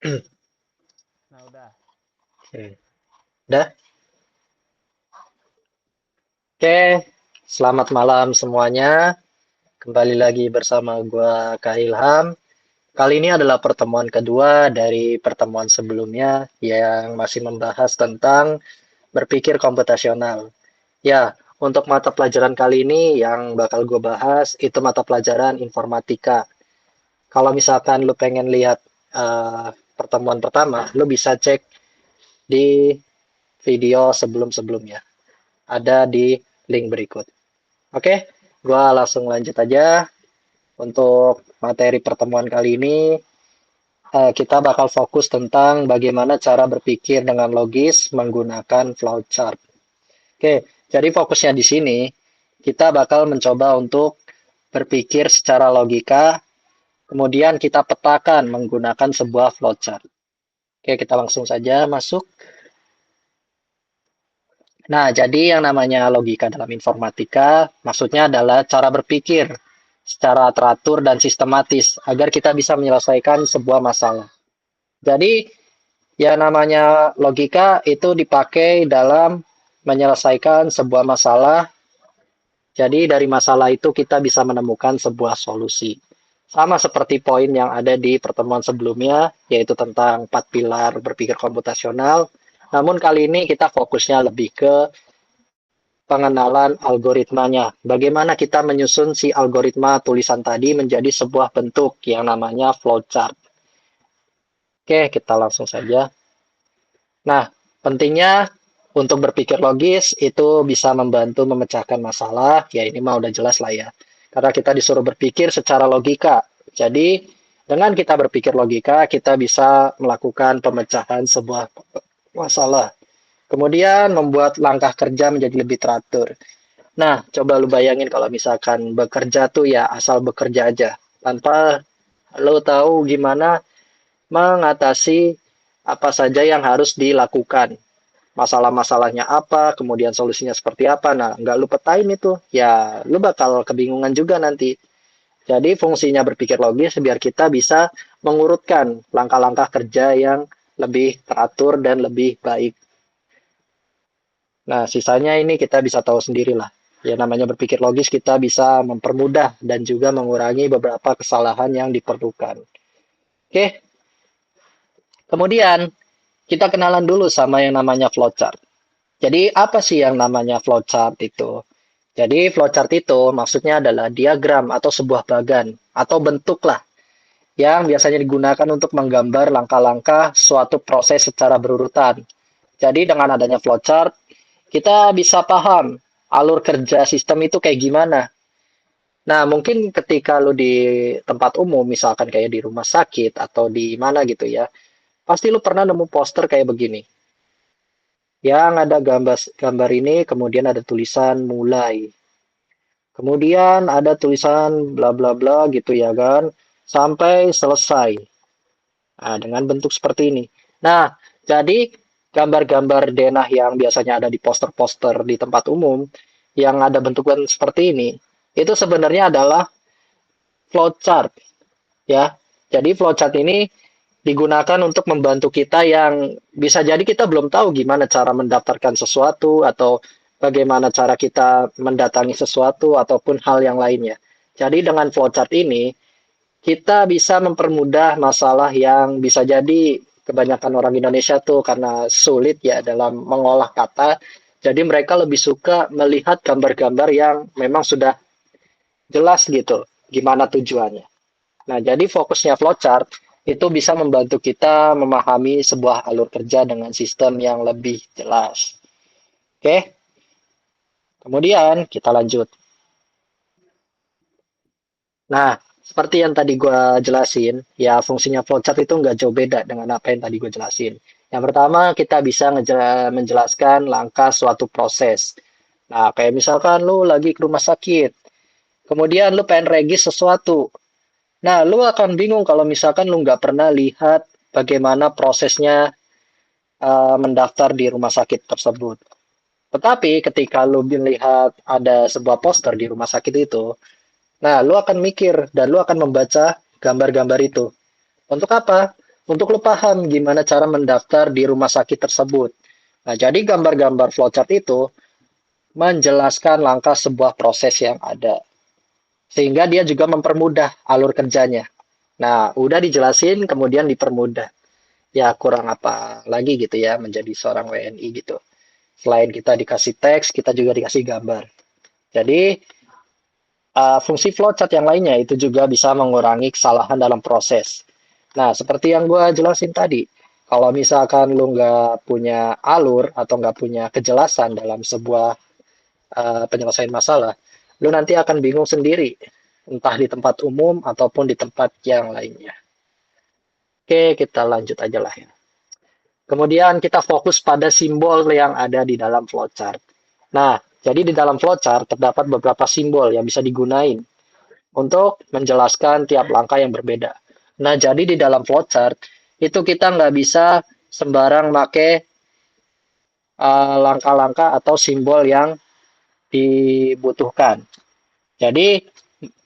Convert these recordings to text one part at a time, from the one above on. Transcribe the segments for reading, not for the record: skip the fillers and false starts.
Nah, udah. Oke. Udah? Oke, selamat malam semuanya. Kembali lagi bersama gua Kak Ilham. Kali ini adalah pertemuan kedua dari pertemuan sebelumnya yang masih membahas tentang berpikir komputasional. Ya, untuk mata pelajaran kali ini yang bakal gue bahas itu mata pelajaran informatika. Kalau misalkan lu pengen lihat pertemuan pertama, lu bisa cek di video sebelum-sebelumnya. Ada di link berikut. Oke, gua langsung lanjut aja. Untuk materi pertemuan kali ini, kita bakal fokus tentang bagaimana cara berpikir dengan logis menggunakan flowchart. Oke, jadi fokusnya di sini, kita bakal mencoba untuk berpikir secara logika, kemudian kita petakan menggunakan sebuah flowchart. Oke, kita langsung saja masuk. Nah, jadi yang namanya logika dalam informatika, maksudnya adalah cara berpikir secara teratur dan sistematis agar kita bisa menyelesaikan sebuah masalah. Jadi, yang namanya logika itu dipakai dalam menyelesaikan sebuah masalah. Jadi, dari masalah itu kita bisa menemukan sebuah solusi. Sama seperti poin yang ada di pertemuan sebelumnya, yaitu tentang 4 pilar berpikir komputasional. Namun kali ini kita fokusnya lebih ke pengenalan algoritmanya. Bagaimana kita menyusun si algoritma tulisan tadi menjadi sebuah bentuk yang namanya flowchart. Oke, kita langsung saja. Nah, pentingnya untuk berpikir logis itu bisa membantu memecahkan masalah. Ya, ini mah udah jelas lah ya. Karena kita disuruh berpikir secara logika. Jadi, dengan kita berpikir logika, kita bisa melakukan pemecahan sebuah masalah. Kemudian membuat langkah kerja menjadi lebih teratur. Nah, coba lu bayangin kalau misalkan bekerja tuh ya asal bekerja aja, tanpa lu tahu gimana mengatasi apa saja yang harus dilakukan. Masalah-masalahnya apa, kemudian solusinya seperti apa. Nah, nggak lu petain itu, ya lu bakal kebingungan juga nanti. Jadi fungsinya berpikir logis biar kita bisa mengurutkan langkah-langkah kerja yang lebih teratur dan lebih baik. Nah, sisanya ini kita bisa tahu sendirilah. Ya, namanya berpikir logis, kita bisa mempermudah dan juga mengurangi beberapa kesalahan yang diperlukan. Oke, kemudian kita kenalan dulu sama yang namanya flowchart. Jadi, apa sih yang namanya flowchart itu? Jadi, flowchart itu maksudnya adalah diagram atau sebuah bagan atau bentuk lah yang biasanya digunakan untuk menggambar langkah-langkah suatu proses secara berurutan. Jadi, dengan adanya flowchart, kita bisa paham alur kerja sistem itu kayak gimana. Nah, mungkin ketika lu di tempat umum, misalkan kayak di rumah sakit atau di mana gitu ya, pasti lu pernah nemu poster kayak begini. Yang ada gambar gambar ini, kemudian ada tulisan mulai. Kemudian ada tulisan bla bla bla gitu ya kan, sampai selesai. Nah, dengan bentuk seperti ini. Nah, jadi gambar-gambar denah yang biasanya ada di poster-poster di tempat umum, yang ada bentukan seperti ini, itu sebenarnya adalah flowchart ya. Jadi flowchart ini digunakan untuk membantu kita yang bisa jadi kita belum tahu gimana cara mendaftarkan sesuatu atau bagaimana cara kita mendatangi sesuatu ataupun hal yang lainnya. Jadi dengan flowchart ini kita bisa mempermudah masalah yang bisa jadi kebanyakan orang Indonesia tuh karena sulit ya dalam mengolah kata. Jadi mereka lebih suka melihat gambar-gambar yang memang sudah jelas gitu gimana tujuannya. Nah, jadi fokusnya flowchart itu bisa membantu kita memahami sebuah alur kerja dengan sistem yang lebih jelas. Oke, kemudian kita lanjut. Nah, seperti yang tadi gue jelasin, ya fungsinya flowchart itu nggak jauh beda dengan apa yang tadi gue jelasin. Yang pertama, kita bisa menjelaskan langkah suatu proses. Nah, kayak misalkan lu lagi ke rumah sakit, kemudian lu pengen regis sesuatu. Nah, lu akan bingung kalau misalkan lu nggak pernah lihat bagaimana prosesnya mendaftar di rumah sakit tersebut. Tetapi ketika lu melihat ada sebuah poster di rumah sakit itu, nah lu akan mikir dan lu akan membaca gambar-gambar itu. Untuk apa? untuk lo paham gimana cara mendaftar di rumah sakit tersebut. Nah, jadi gambar-gambar flowchart itu menjelaskan langkah sebuah proses yang ada, sehingga dia juga mempermudah alur kerjanya. Nah, udah dijelasin, kemudian dipermudah. Ya, kurang apa lagi gitu ya, menjadi seorang WNI gitu. Selain kita dikasih teks, kita juga dikasih gambar. Jadi, fungsi flowchart yang lainnya itu juga bisa mengurangi kesalahan dalam proses. Nah, seperti yang gue jelasin tadi, kalau misalkan lu nggak punya alur atau nggak punya kejelasan dalam sebuah penyelesaian masalah, lu nanti akan bingung sendiri, entah di tempat umum ataupun di tempat yang lainnya. Oke, kita lanjut aja lah ya. Kemudian kita fokus pada simbol yang ada di dalam flowchart. Nah, jadi di dalam flowchart terdapat beberapa simbol yang bisa digunain untuk menjelaskan tiap langkah yang berbeda. Nah, jadi di dalam flowchart itu kita nggak bisa sembarang make langkah-langkah atau simbol yang dibutuhkan. Jadi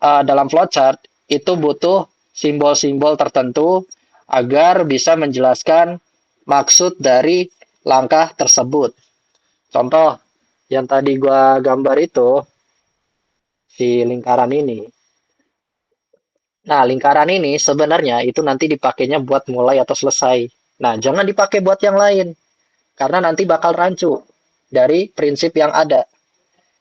dalam flowchart itu butuh simbol-simbol tertentu agar bisa menjelaskan maksud dari langkah tersebut. Contoh yang tadi gua gambar itu si lingkaran ini. Nah, lingkaran ini sebenarnya itu nanti dipakainya buat mulai atau selesai. Nah, jangan dipakai buat yang lain karena nanti bakal rancu dari prinsip yang ada.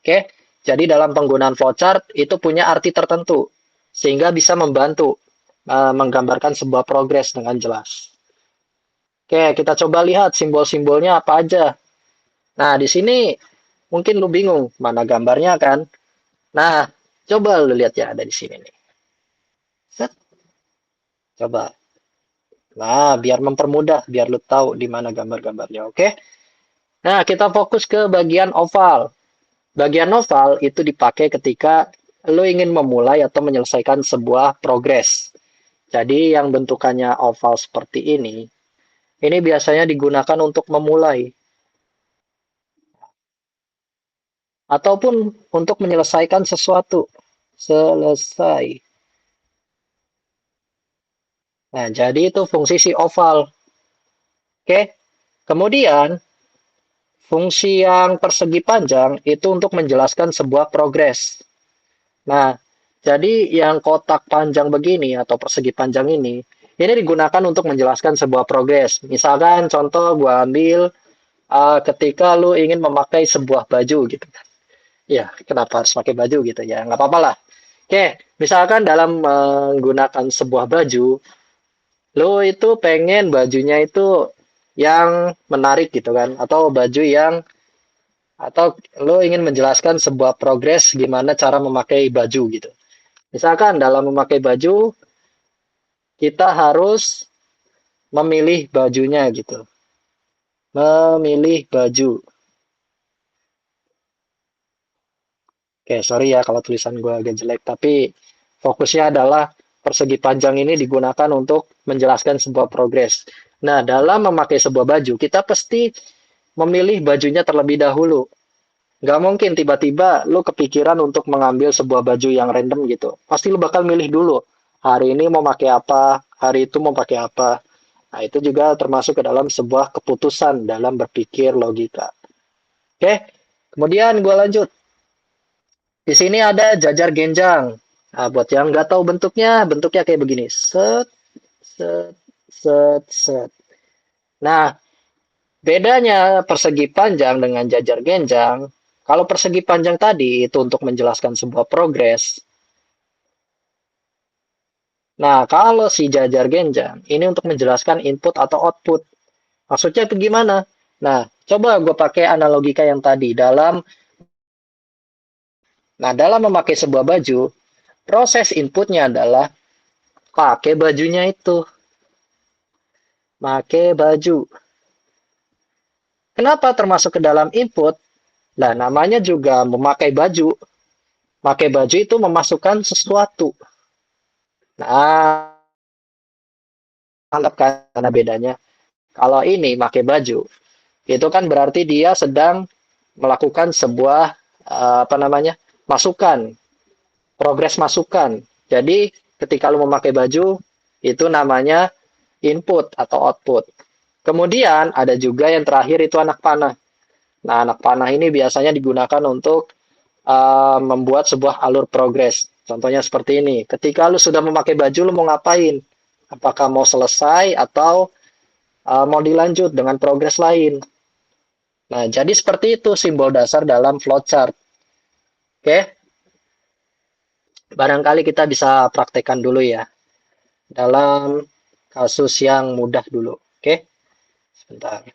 Oke, jadi dalam penggunaan flowchart itu punya arti tertentu sehingga bisa membantu menggambarkan sebuah progres dengan jelas. Oke, kita coba lihat simbol-simbolnya apa aja. Nah, di sini mungkin lu bingung mana gambarnya kan? Nah, coba lu lihat ya ada di sini nih. Set, coba. Nah, biar mempermudah, biar lu tahu di mana gambar-gambarnya, oke? Nah, kita fokus ke bagian oval. Bagian oval itu dipakai ketika lo ingin memulai atau menyelesaikan sebuah progres. Jadi yang bentukannya oval seperti ini biasanya digunakan untuk memulai ataupun untuk menyelesaikan sesuatu. Selesai. Nah, jadi itu fungsi si oval. Oke. Kemudian fungsi yang persegi panjang itu untuk menjelaskan sebuah progres. Nah, jadi yang kotak panjang begini atau persegi panjang ini digunakan untuk menjelaskan sebuah progres. Misalkan contoh gua ambil ketika lu ingin memakai sebuah baju gitu kan. Ya, kenapa harus pakai baju gitu ya? Nggak apa-apa lah. Oke, misalkan dalam menggunakan sebuah baju, lu itu pengen bajunya itu yang menarik gitu kan, atau baju yang atau lo ingin menjelaskan sebuah progres gimana cara memakai baju gitu. Misalkan dalam memakai baju, kita harus memilih bajunya gitu. Memilih baju. Oke, sorry ya kalau tulisan gue agak jelek, tapi fokusnya adalah persegi panjang ini digunakan untuk menjelaskan sebuah progres. Nah, dalam memakai sebuah baju, kita pasti memilih bajunya terlebih dahulu. Nggak mungkin tiba-tiba lu kepikiran untuk mengambil sebuah baju yang random gitu. Pasti lu bakal milih dulu. Hari ini mau pakai apa, hari itu mau pakai apa. Nah, itu juga termasuk ke dalam sebuah keputusan dalam berpikir logika. Oke, kemudian gue lanjut. Di sini ada jajar genjang. Nah, buat yang nggak tahu bentuknya kayak begini. Set, set, set, set. Nah, bedanya persegi panjang dengan jajar genjang, kalau persegi panjang tadi itu untuk menjelaskan sebuah progres. Nah, kalau si jajar genjang ini untuk menjelaskan input atau output. Maksudnya itu gimana? Nah, coba gue pakai analogika yang tadi dalam memakai sebuah baju, proses inputnya adalah pakai bajunya itu, pakai baju. Kenapa termasuk ke dalam input? Nah, namanya juga memakai baju. Pakai baju itu memasukkan sesuatu. Nah, anggap karena bedanya. Kalau ini pakai baju, itu kan berarti dia sedang melakukan sebuah apa namanya? Masukan, progres masukan. Jadi, ketika lu memakai baju, itu namanya input atau output. Kemudian ada juga yang terakhir itu anak panah. Nah, anak panah ini biasanya digunakan untuk membuat sebuah alur progres. Contohnya seperti ini. Ketika lu sudah memakai baju, lu mau ngapain? Apakah mau selesai atau mau dilanjut dengan progres lain? Nah, jadi seperti itu simbol dasar dalam flowchart. Oke, barangkali kita bisa praktekkan dulu ya dalam kasus yang mudah dulu. Oke, sebentar.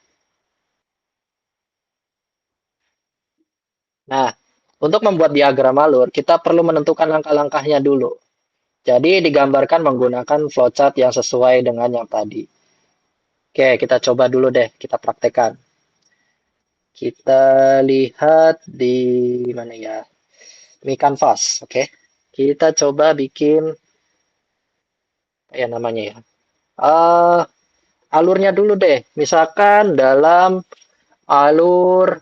Nah, untuk membuat diagram alur, kita perlu menentukan langkah-langkahnya dulu. Jadi digambarkan menggunakan flowchart yang sesuai dengan yang tadi. Oke, kita coba dulu deh, kita praktekkan. Kita lihat di mana ya? Ini Canvas, oke. Kita coba bikin ya namanya ya. Eh alurnya dulu deh. Misalkan dalam alur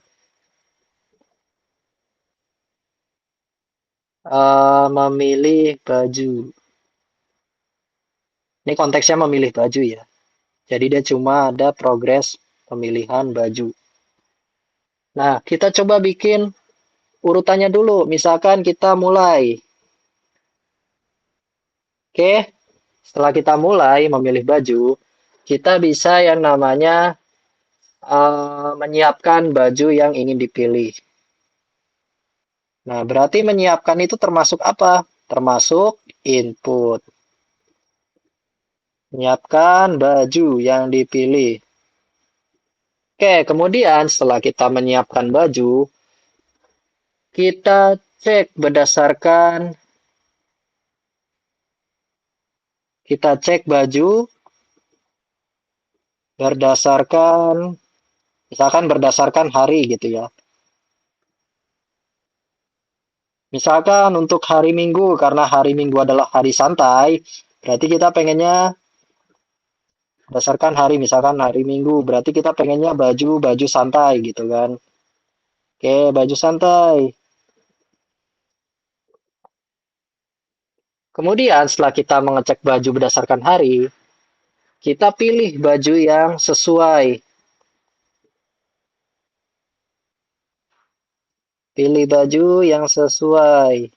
memilih baju. Ini konteksnya memilih baju ya. Jadi dia cuma ada progres pemilihan baju. Nah, kita coba bikin urutannya dulu. Misalkan kita mulai. Oke, setelah kita mulai memilih baju, kita bisa yang namanya menyiapkan baju yang ingin dipilih. Nah, berarti menyiapkan itu termasuk apa? Termasuk input. Menyiapkan baju yang dipilih. Oke, kemudian setelah kita menyiapkan baju, kita cek baju berdasarkan misalkan berdasarkan hari gitu ya. Misalkan untuk hari Minggu karena hari Minggu adalah hari santai, berarti kita pengennya berdasarkan hari misalkan hari Minggu, berarti kita pengennya baju santai gitu kan. Oke, baju santai. Kemudian setelah kita mengecek baju berdasarkan hari, kita pilih baju yang sesuai. Pilih baju yang sesuai.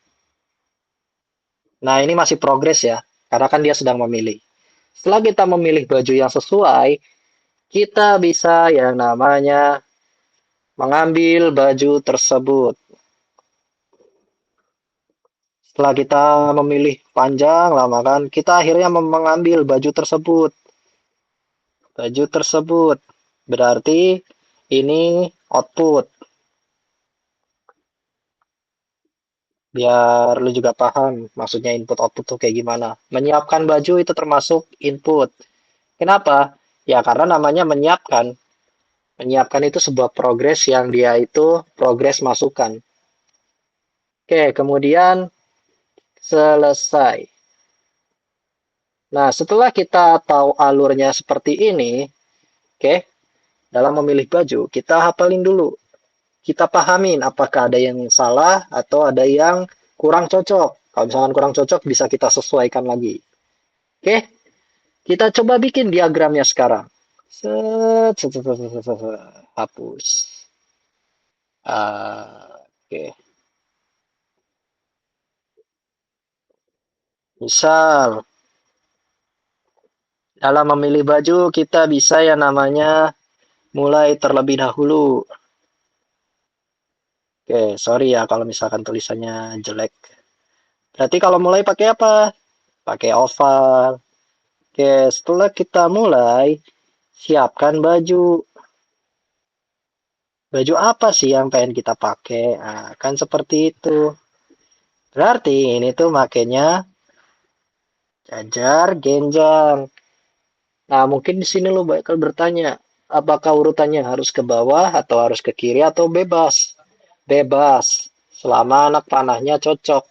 Nah, ini masih progres ya, karena kan dia sedang memilih. Setelah kita memilih baju yang sesuai, kita bisa yang namanya mengambil baju tersebut. Setelah kita memilih panjang, lama kan, kita akhirnya mengambil baju tersebut. Baju tersebut. Berarti ini output. Biar lu juga paham maksudnya input output tuh kayak gimana. Menyiapkan baju itu termasuk input. Kenapa? Ya karena namanya menyiapkan. Menyiapkan itu sebuah progres yang dia itu progres masukan. Oke, kemudian selesai. Nah, setelah kita tahu alurnya seperti ini, oke, dalam memilih baju, kita hafalin dulu. Kita pahamin apakah ada yang salah atau ada yang kurang cocok. Kalau misalkan kurang cocok, bisa kita sesuaikan lagi. Oke, kita coba bikin diagramnya sekarang. Set, set, set, set, set, set. Hapus. Oke, misal dalam memilih baju kita bisa yang namanya mulai terlebih dahulu. Oke, sorry ya kalau misalkan tulisannya jelek. Berarti kalau mulai pakai apa? Pakai oval. Oke, setelah kita mulai, siapkan baju. Baju apa sih yang pengen kita pakai? Nah, kan seperti itu. Berarti ini tuh makainya jajar genjang. Nah, mungkin di sini lo bakal bertanya, apakah urutannya harus ke bawah atau harus ke kiri atau bebas? Bebas, selama anak panahnya cocok.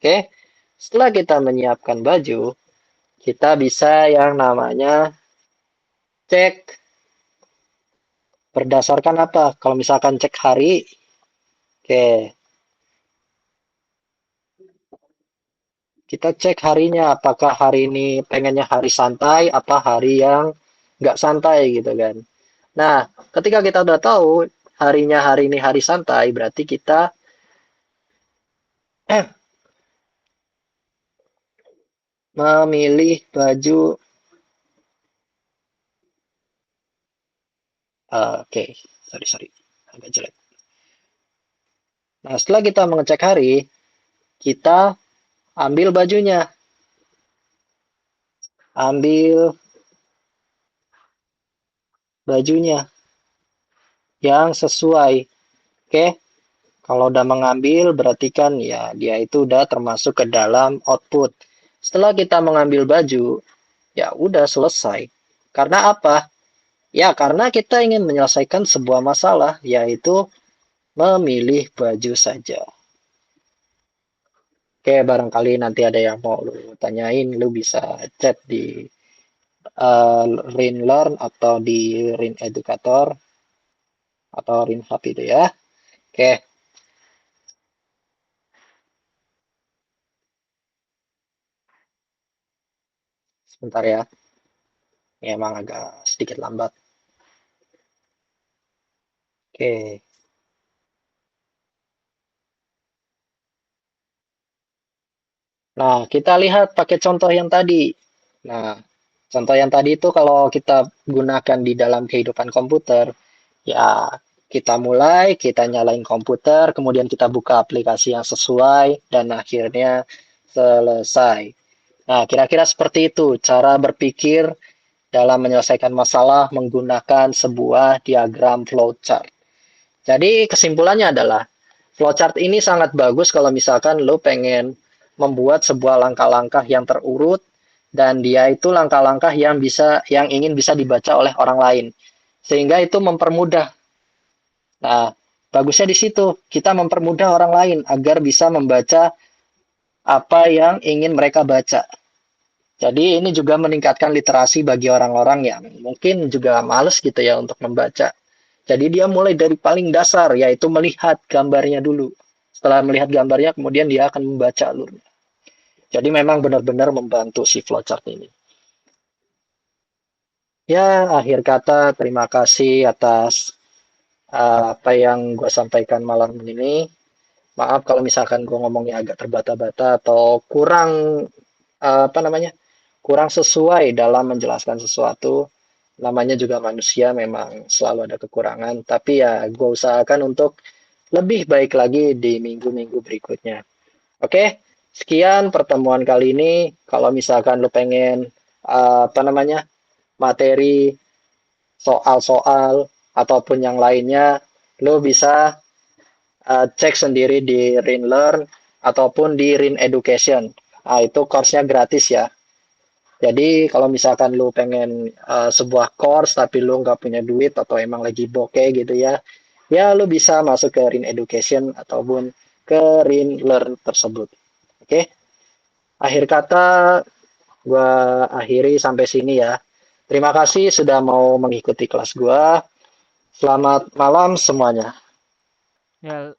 Oke, setelah kita menyiapkan baju, kita bisa yang namanya cek berdasarkan apa? Kalau misalkan cek hari, oke, Kita cek harinya, apakah hari ini pengennya hari santai, apa hari yang nggak santai gitu kan. Nah, ketika kita udah tahu harinya hari ini hari santai, berarti kita memilih baju. Oke, sorry sorry, agak jelek. Nah, setelah kita mengecek hari, kita ambil bajunya, ambil bajunya yang sesuai. Oke, kalau udah mengambil berarti kan ya dia itu udah termasuk ke dalam output. Setelah kita mengambil baju, ya udah selesai. Karena apa? Ya karena kita ingin menyelesaikan sebuah masalah, yaitu memilih baju saja. Oke, barangkali nanti ada yang mau lu tanyain, lu bisa chat di Rin Learn atau di Rin Educator atau Rin Hub itu ya. Oke, sebentar ya. Ini emang agak sedikit lambat. Oke. Nah, kita lihat pakai contoh yang tadi. Nah, contoh yang tadi itu kalau kita gunakan di dalam kehidupan komputer, ya kita mulai, kita nyalain komputer, kemudian kita buka aplikasi yang sesuai, dan akhirnya selesai. Nah, kira-kira seperti itu cara berpikir dalam menyelesaikan masalah menggunakan sebuah diagram flowchart. Jadi kesimpulannya adalah flowchart ini sangat bagus kalau misalkan lo pengen membuat sebuah langkah-langkah yang terurut dan dia itu langkah-langkah yang ingin bisa dibaca oleh orang lain. Sehingga itu mempermudah. Nah, bagusnya di situ kita mempermudah orang lain agar bisa membaca apa yang ingin mereka baca. Jadi ini juga meningkatkan literasi bagi orang-orang yang mungkin juga males gitu ya untuk membaca. Jadi dia mulai dari paling dasar, yaitu melihat gambarnya dulu. Setelah melihat gambarnya, kemudian dia akan membaca alurnya. Jadi memang benar-benar membantu si flowchart ini. Ya, akhir kata terima kasih atas apa yang gue sampaikan malam ini. Maaf kalau misalkan gue ngomongnya agak terbata-bata atau kurang apa namanya, kurang sesuai dalam menjelaskan sesuatu. Namanya juga manusia, memang selalu ada kekurangan. Tapi ya, gue usahakan untuk lebih baik lagi di minggu-minggu berikutnya. Oke, sekian pertemuan kali ini. Kalau misalkan lo pengen apa namanya materi soal-soal ataupun yang lainnya, lo bisa cek sendiri di RinLearn ataupun di Rin Education. Nah, itu course-nya gratis ya. Jadi kalau misalkan lu pengen sebuah course tapi lu nggak punya duit atau emang lagi bokeh gitu ya, ya lu bisa masuk ke Rin Education ataupun ke Rin Learn tersebut. Oke, akhir kata gua akhiri sampai sini ya. Terima kasih sudah mau mengikuti kelas gua. Selamat malam semuanya. Ya,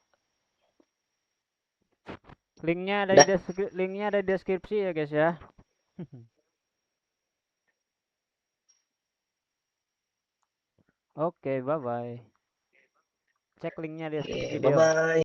Dah. linknya ada di deskripsi ya guys ya. Oke, bye bye. Cek linknya di deskripsi Oke, video. bye-bye.